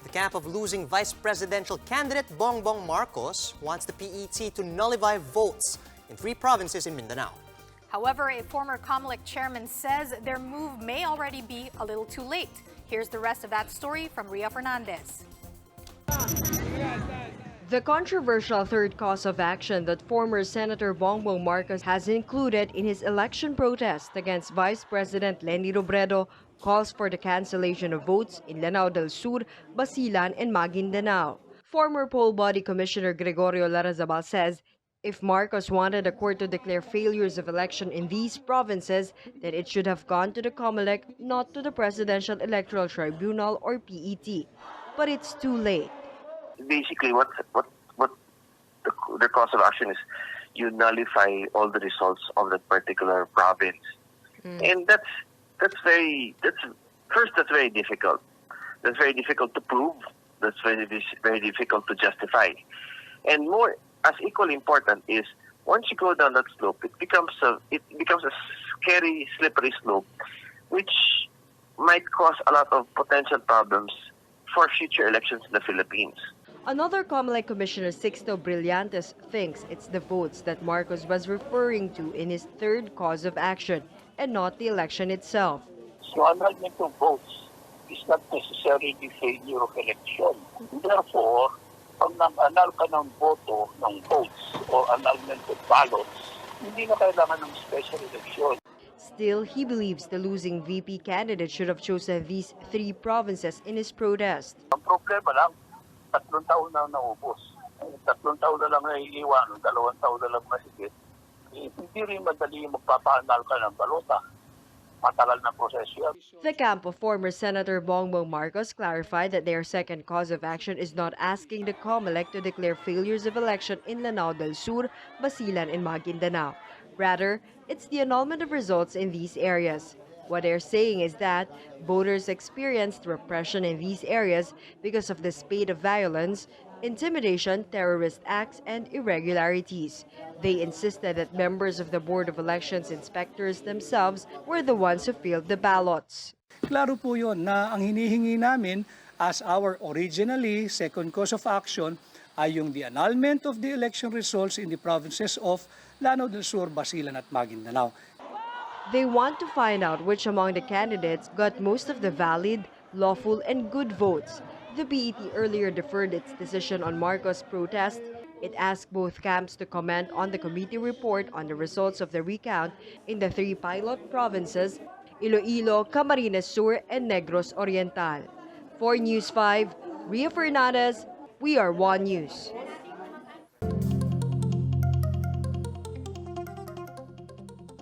The camp of losing vice presidential candidate Bongbong Marcos wants the PET to nullify votes in 3 provinces in Mindanao. However, a former Comelec chairman says their move may already be a little too late. Here's the rest of that story from Ria Fernandez. The controversial third cause of action that former Senator Bongbong Marcos has included in his election protest against Vice President Leni Robredo calls for the cancellation of votes in Lanao del Sur, Basilan, and Maguindanao. Former poll body commissioner Gregorio Larrazabal says if Marcos wanted the court to declare failures of election in these provinces, then it should have gone to the Comelec, not to the Presidential Electoral Tribunal or PET. But it's too late. Basically, what the cause of action is, you nullify all the results of that particular province, and that's very difficult. That's very difficult to prove. That's very difficult to justify, and more as equally important is once you go down that slope, it becomes a scary, slippery slope, which might cause a lot of potential problems for future elections in the Philippines. Another Comelec Commissioner, Sixto Brillantes, thinks it's the votes that Marcos was referring to in his third cause of action and not the election itself. So annulment of votes is not necessarily the failure of election. Therefore, pag nang-annul ka ng boto, ng votes, or annulment of ballots, hindi na kailangan ng special election. Still, he believes the losing VP candidate should have chosen these 3 provinces in his protest. Ang problema lang, 3 taon na naubos. 3 taon na lang naiiwan, 2 taon na lang mahigit. Hindi rin madali magpapaanal ka ng balota. Matagal na proseso yan. The camp of former Senator Bongbong Marcos clarified that their second cause of action is not asking the Comelec to declare failures of election in Lanao del Sur, Basilan, and Maguindanao. Rather, it's the annulment of results in these areas. What they're saying is that voters experienced repression in these areas because of the spate of violence, intimidation, terrorist acts, and irregularities. They insisted that members of the Board of Elections inspectors themselves were the ones who filled the ballots. Klaro po yun na ang hinihingi namin as our originally second cause of action ay yung the annulment of the election results in the provinces of Lanao del Sur, Basilan at Maguindanao. They want to find out which among the candidates got most of the valid, lawful, and good votes. The PET earlier deferred its decision on Marcos' protest. It asked both camps to comment on the committee report on the results of the recount in the 3 pilot provinces, Iloilo, Camarines Sur, and Negros Oriental. For News 5, Ria Fernandez, we are One News.